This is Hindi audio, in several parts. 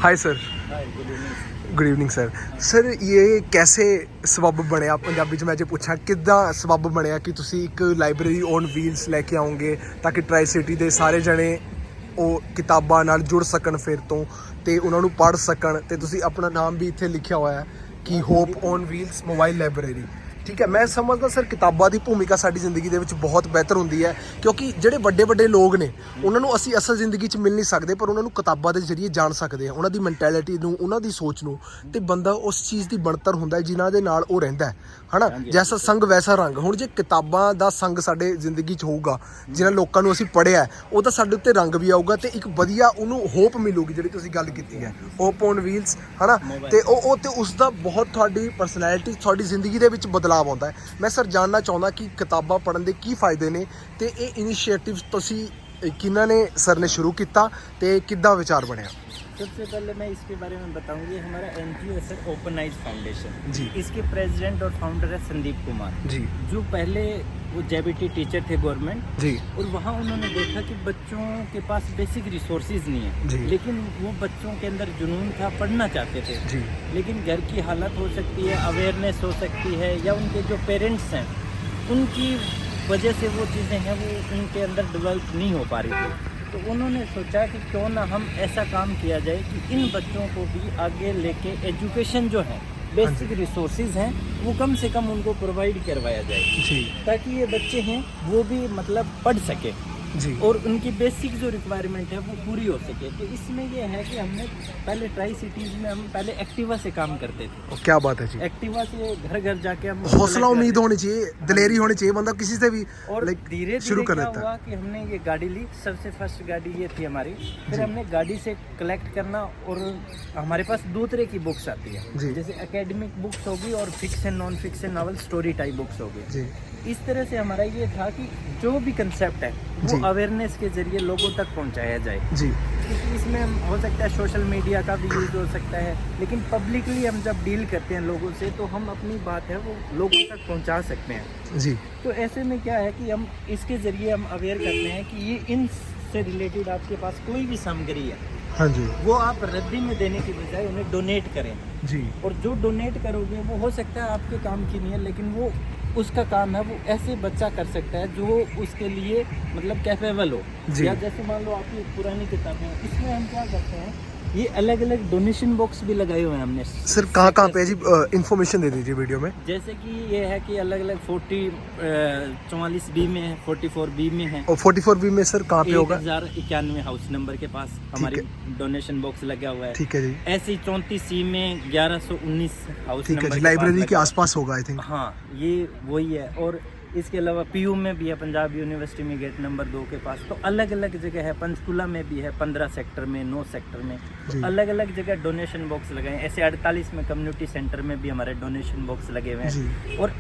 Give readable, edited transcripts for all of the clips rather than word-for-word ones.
Hi sir. Good evening sir. Sir ਇਹ कैसे ਸਬੱਬ ਬਣਿਆ ਪੰਜਾਬੀ 'ਚ ਮੈਂ ਜੇ ਪੁੱਛਾਂ ਕਿੱਦਾਂ ਸਬੱਬ ਬਣਿਆ ਕਿ ਤੁਸੀਂ ਇੱਕ ਲਾਇਬ੍ਰੇਰੀ ਔਨ ਵੀਲਸ ਲੈ ਕੇ ਆਓਗੇ ਤਾਂ ਕਿ ਟਰਾਈ ਸਿਟੀ ਦੇ ਸਾਰੇ ਜਣੇ ਉਹ ਕਿਤਾਬਾਂ ਨਾਲ ਜੁੜ ਸਕਣ ਫਿਰ ਤੋਂ ਤੇ ਉਹਨਾਂ ਨੂੰ ਪੜ੍ਹ ਸਕਣ ਤੇ ਤੁਸੀਂ ਆਪਣਾ ਨਾਮ ਵੀ ਇੱਥੇ ਲਿਖਿਆ ਹੋਇਆ ਹੈ ਕਿ hop on wheels mobile library. ਠੀਕ ਹੈ, ਮੈਂ ਸਮਝਦਾ ਸਰ ਕਿਤਾਬਾਂ ਦੀ ਭੂਮਿਕਾ ਸਾਡੀ ਜ਼ਿੰਦਗੀ ਦੇ ਵਿੱਚ ਬਹੁਤ ਬਿਹਤਰ ਹੁੰਦੀ ਹੈ ਕਿਉਂਕਿ ਜਿਹੜੇ ਵੱਡੇ ਵੱਡੇ ਲੋਕ ਨੇ ਉਹਨਾਂ ਨੂੰ ਅਸੀਂ ਅਸਲ ਜ਼ਿੰਦਗੀ 'ਚ ਮਿਲ ਨਹੀਂ ਸਕਦੇ ਪਰ ਉਹਨਾਂ ਨੂੰ ਕਿਤਾਬਾਂ ਦੇ ਜ਼ਰੀਏ ਜਾਣ ਸਕਦੇ ਹਾਂ, ਉਹਨਾਂ ਦੀ ਮੈਂਟੈਲਿਟੀ ਨੂੰ, ਉਹਨਾਂ ਦੀ ਸੋਚ ਨੂੰ, ਤੇ ਬੰਦਾ ਉਸ ਚੀਜ਼ ਦੀ ਬਣਤਰ ਹੁੰਦਾ ਹੈ ਜਿਨ੍ਹਾਂ ਦੇ ਨਾਲ ਉਹ ਰਹਿੰਦਾ ਹੈ ਹਨਾ। ਜੈਸਾ ਸੰਗ ਵੈਸਾ ਰੰਗ। ਹੁਣ ਜੇ ਕਿਤਾਬਾਂ ਦਾ ਸੰਗ ਸਾਡੇ ਜ਼ਿੰਦਗੀ 'ਚ ਹੋਊਗਾ, ਜਿਨ੍ਹਾਂ ਲੋਕਾਂ ਨੂੰ ਅਸੀਂ ਪੜ੍ਹਿਆ ਉਹ ਤਾਂ ਸਾਡੇ ਉੱਤੇ ਰੰਗ ਵੀ ਆਊਗਾ ਤੇ ਇੱਕ ਵਧੀਆ ਉਹਨੂੰ ਹੋਪ ਮਿਲੂਗੀ ਜਿਹੜੀ ਤੁਸੀਂ ਗੱਲ ਕੀਤੀ ਹੈ ਹੋਪ ਔਨ ਵੀਲਸ ਹਨਾ। ਤੇ ਉਹ ਤੇ ਉਸ ਦਾ ਬਹੁਤ ਤੁਹਾਡੀ ਪਰਸਨੈਲਿਟੀ, ਤੁਹਾਡੀ ਜ਼ਿੰਦਗੀ ਦੇ ਵਿੱਚ ਬਦਲਾਅ ਆਉਂਦਾ ਹੈ। ਮੈਂ ਸਰ ਜਾਣਨਾ ਚਾਹੁੰਦਾ ਕਿ ਕਿਤਾਬਾਂ ਪੜ੍ਹਨ ਦੇ ਕੀ ਫਾਇਦੇ ਨੇ ਤੇ ਇਹ ਇਨੀਸ਼ੀਏਟਿਵ ਤੁਸੀਂ ਕਿਹਨਾਂ ਨੇ सर ने शुरू किया तो किद्दां विचार बनया? सबसे पहले मैं इसके बारे में बताऊंगी। हमारा एनजीओ है सर ओपन आइज फाउंडेशन जी। इसके प्रेसिडेंट और फाउंडर है संदीप कुमार जी, जो पहले वो जेबीटी टीचर थे गवर्नमेंट जी, और वहाँ उन्होंने देखा कि बच्चों के पास बेसिक रिसोर्सेज नहीं है जी, लेकिन वो बच्चों के अंदर जुनून था, पढ़ना चाहते थे जी, लेकिन घर की हालत हो सकती है, अवेयरनेस हो सकती है या उनके जो पेरेंट्स हैं उनकी वजह से वो चीज़ें हैं वो उनके अंदर डेवलप नहीं हो पा रही थी। तो उन्होंने सोचा कि क्यों ना हम ऐसा काम किया जाए कि इन बच्चों को भी आगे लेके एजुकेशन जो है बेसिक रिसोर्सेज हैं वो कम से कम उनको प्रोवाइड करवाया जाए जी, ताकि ये बच्चे हैं वो भी मतलब पढ़ सके जी, और उनकी बेसिक जो रिक्वायरमेंट है वो पूरी हो सके। तो इसमें ये है कि हमने पहले ट्राई सिटीज़ में हम पहले एक्टिवा से काम करते थे। क्या बात है जी। एक्टिवा से घर घर जाके हम हौसला उम्मीद होनी चाहिए, दिलेरी होनी चाहिए, बंदा किसी से भी और लाइक धीरे शुरू धीरे कर क्या देता हुआ है। कि हमने ये गाड़ी ली। सबसे फर्स्ट गाड़ी ये थी हमारी, फिर हमने गाड़ी से कलेक्ट करना और हमारे पास दो तरह की बुक्स आती जी। है, जैसे एकेडमिक बुक्स होगी और fiction non fiction novel story type books होगी। जी, इस तरह से हमारा ये था कि जो भी कंसेप्ट है वो जी। अवेयरनेस के जरिए लोगों तक पहुंचाया जाए जी, क्योंकि इसमें हो सकता है सोशल मीडिया का भी यूज़ हो सकता है लेकिन पब्लिकली हम जब डील करते हैं लोगों से तो हम अपनी बात है वो लोगों तक पहुंचा सकते हैं। जी, तो ऐसे में क्या है कि हम इसके ज़रिए हम अवेयर करते हैं कि ये इन से रिलेटेड आपके पास कोई भी सामग्री है हाँ जी, वो आप रद्दी में देने की बजाय उन्हें डोनेट करें। जी, और जो डोनेट करोगे वो हो सकता है आपके काम की नहीं है लेकिन वो उसका काम है वो ऐसे बच्चा कर सकता है जो उसके लिए मतलब कैपेबल हो। जी। या जैसे मान लो आपकी पुरानी किताबें हैं, इसमें हम क्या करते हैं ये अलग अलग डोनेशन बॉक्स भी लगाए हुए हैं हमने। सर कहाँ पे है जी, इन्फॉर्मेशन दे दीजिए वीडियो में। जैसे कि ये है कि अलग अलग 44 बी में है, 44 बी में है और 44 भी में सर कहाँ पे होगा? 1091 हाउस नंबर के पास हमारी डोनेशन बॉक्स लगा हुआ है। ठीक है जी, ऐसे 34 सी में 1119 हाउस ठीक है नंबर जी, के लाइब्रेरी पास के लगा आसपास होगा आई थिंक। हाँ ये वही है। और इसके अलावा पीयू में भी है, पंजाब यूनिवर्सिटी में गेट नंबर 2 के पास। तो अलग अलग जगह है, पंचकुला में भी है, 15 सेक्टर में, 9 सेक्टर में, जी। तो अलग अलग जगह डोनेशन बॉक्स लगाए हैं। ऐसे 48 में कम्युनिटी सेंटर में भी हमारे डोनेशन बॉक्स लगे हुए जी। हैं। और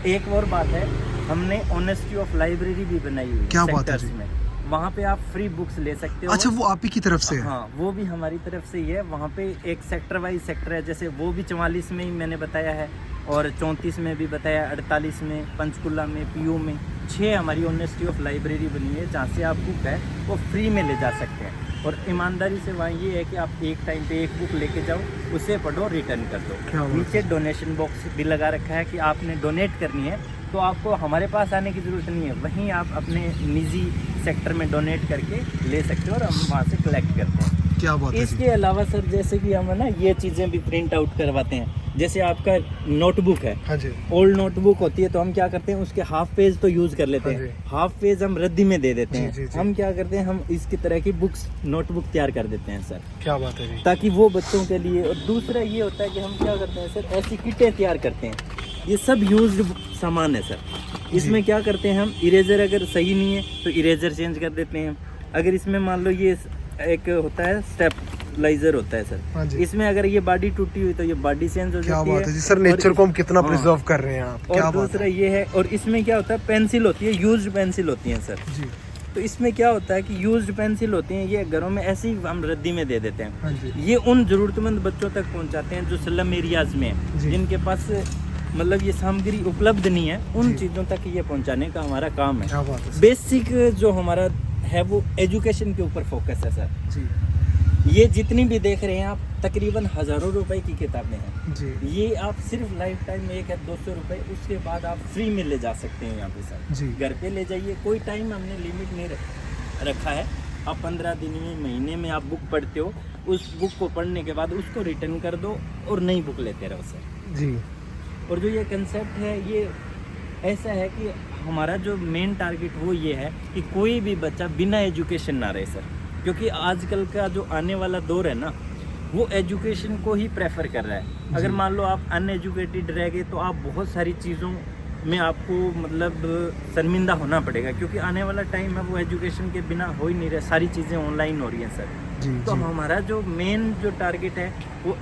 एक और बात है, हमने ऑनेस्टी ऑफ लाइब्रेरी भी बनाई हुई है। क्या बात है सेक्टर्स जी। में वहाँ पे आप फ्री बुक्स ले सकते हो। अच्छा, वो आप ही की तरफ से है? हाँ वो भी हमारी तरफ से ही है। वहाँ पे एक सेक्टर वाइज सेक्टर है, जैसे वो भी 44 में ही मैंने बताया है और 34 में भी बताया, 48 में, पंचकुला में, पीयू में 6 हमारी ऑनेस्टी ऑफ लाइब्रेरी बनी है जहाँ से आप बुक है वो फ्री में ले जा सकते हैं। और ईमानदारी से वहाँ ये है कि आप एक टाइम पे एक बुक लेके जाओ, उसे पढ़ो, रिटर्न कर दो। नीचे डोनेशन बॉक्स भी लगा रखा है कि आपने डोनेट करनी है तो आपको हमारे पास आने की ज़रूरत नहीं है, वहीं आप अपने निजी सेक्टर में डोनेट करके ले सकते हो और हम वहाँ से कलेक्ट करते हैं। क्या बात है जी। इसके अलावा सर जैसे कि हम ना ये चीज़ें भी प्रिंट आउट करवाते हैं। जैसे आपका नोटबुक है, हाँ जी, ओल्ड नोटबुक होती है तो हम क्या करते हैं उसके हाफ पेज तो यूज़ कर लेते हाँ हैं, जी। हाफ पेज हम रद्दी में दे देते जी, हैं। जी, जी। हम क्या करते हैं, हम इसकी तरह की बुक्स नोटबुक तैयार कर देते हैं सर, क्या बात है जी, ताकि वो बच्चों के लिए। और दूसरा ये होता है कि हम क्या करते हैं सर, ऐसी किटें तैयार करते हैं। ये सब यूज्ड सामान है सर। इसमें क्या करते हैं हम, इरेजर अगर सही नहीं है तो इरेजर चेंज कर देते हैं। अगर इसमें मान लो ये एक होता है स्टेबलाइजर होता है सर, हाँ जी। इसमें अगर ये बॉडी टूटी हुई तो ये बॉडी चेंज हो क्या जाती है। बात है जी सर, और नेचर को हम कितना हाँ। प्रिजर्व कर रहे हैं आप, क्या और बात दूसरा है ये है, और इसमें क्या होता है, पेंसिल होती है, यूज्ड पेंसिल होती है सर। जी, तो इसमें क्या होता है कि यूज्ड पेंसिल होती हैं, ये घरों में ऐसे ही हम रद्दी में दे देते हैं। हाँ जी, ये उन ज़रूरतमंद बच्चों तक पहुंचाते हैं जो स्लम एरियाज़ में हैं, जी। जिनके पास मतलब ये सामग्री उपलब्ध नहीं है, उन जी। चीज़ों तक ये पहुंचाने का हमारा काम है। क्या बात है सर। बेसिक जो हमारा है वो एजुकेशन के ऊपर फोकस है सर। जी, ये जितनी भी देख रहे हैं आप, तकरीबन हज़ारों रुपए की किताबें हैं जी ये। आप सिर्फ लाइफ टाइम में 1 या 200 रुपए, उसके बाद आप फ्री में ले जा सकते हैं यहाँ पे सर। जी। घर पे ले जाइए, कोई टाइम हमने लिमिट नहीं रखा है। आप 15 दिन में, महीने में आप बुक पढ़ते हो, उस बुक को पढ़ने के बाद उसको रिटर्न कर दो और नई बुक लेते रहो सर। जी और जो ये कंसेप्ट है, ये ऐसा है कि हमारा जो मेन टारगेट वो ये है कि कोई भी बच्चा बिना एजुकेशन ना रहे सर। क्योंकि आजकल का जो आने वाला दौर है ना, वो एजुकेशन को ही प्रेफर कर रहा है। अगर मान लो आप अनएजुकेटेड रह गए तो आप बहुत सारी चीज़ों में आपको मतलब शर्मिंदा होना पड़ेगा, क्योंकि आने वाला टाइम है वो एजुकेशन के बिना हो ही नहीं रहा, सारी चीज़ें ऑनलाइन हो रही हैं सर। जी तो जी हमारा जो मेन जो टारगेट है वो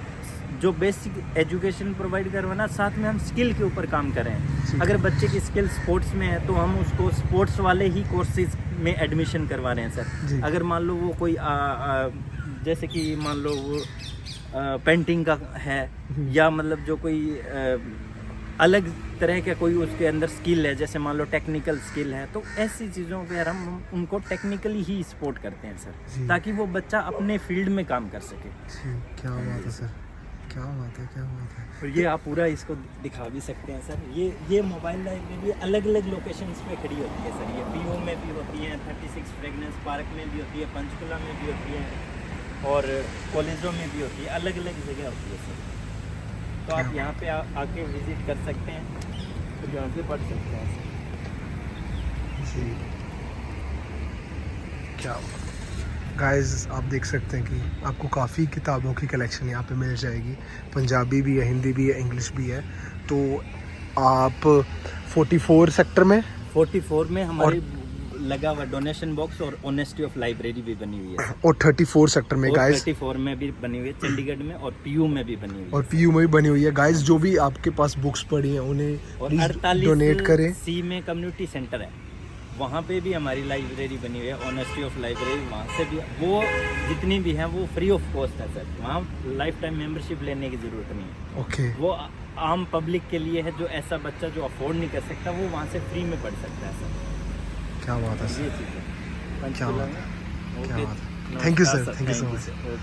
जो बेसिक एजुकेशन प्रोवाइड करवाना, साथ में हम स्किल के ऊपर काम कर रहे हैं। अगर बच्चे की स्किल स्पोर्ट्स में है तो हम उसको स्पोर्ट्स वाले ही कोर्सेज में एडमिशन करवा रहे हैं जी। सर। अगर मान लो वो कोई जैसे कि मान लो वो पेंटिंग का है, या मतलब जो कोई अलग तरह का कोई उसके अंदर स्किल है, जैसे मान लो टेक्निकल स्किल है, तो ऐसी चीज़ों पे हम उनको टेक्निकली ही सपोर्ट करते हैं जी। सर, ताकि वो बच्चा अपने फील्ड में काम कर सके। जी क्या बात है सर, क्या बात है, क्या बात है। और ये आप पूरा इसको दिखा भी सकते हैं सर। ये मोबाइल लाइब्रेरी अलग अलग लोकेशंस पे खड़ी होती है सर। ये पीओ में भी होती है, 36 फ्रेगनेंस पार्क में भी होती है, पंचकुला में भी होती है, और कॉलेजों में भी होती है, अलग अलग जगह होती है सर। तो आप यहाँ पे आके विजिट कर सकते हैं, तो यहाँ पे पढ़ सकते हैं सर। जी क्या गाइस, आप देख सकते हैं कि आपको काफ़ी किताबों की कलेक्शन यहाँ पे मिल जाएगी। पंजाबी भी है, हिंदी भी है, इंग्लिश भी है। तो आप 44 सेक्टर में 44 में हमारे लगा हुआ डोनेशन बॉक्स और ऑनेस्टी ऑफ लाइब्रेरी भी बनी हुई है। और 34 सेक्टर में और गाइस, 34 में भी बनी हुई है, चंडीगढ़ में, और पीयू में भी बनी हुई है। और पीयू में भी बनी हुई है। गाइस जो भी आपके पास बुक्स पड़ी हैं उन्हें और प्लीज 48 डोनेट करें। सी में कम्युनिटी सेंटर है, वहाँ पे भी हमारी लाइब्रेरी बनी हुई है, ऑनेस्टी ऑफ लाइब्रेरी। वहाँ से भी वो जितनी भी हैं वो फ्री ऑफ कॉस्ट है सर। वहाँ लाइफ टाइम मेंबरशिप लेने की ज़रूरत नहीं है। ओके वो आम पब्लिक के लिए है, जो ऐसा बच्चा जो अफोर्ड नहीं कर सकता वो वहाँ से फ्री में पढ़ सकता है सर। क्या बात है ये सर, चीज़ है क्या पंचकुला बात में। क्या ओके, बात है। थैंक यू सर, नमस्कार thank you so thank much. Sir.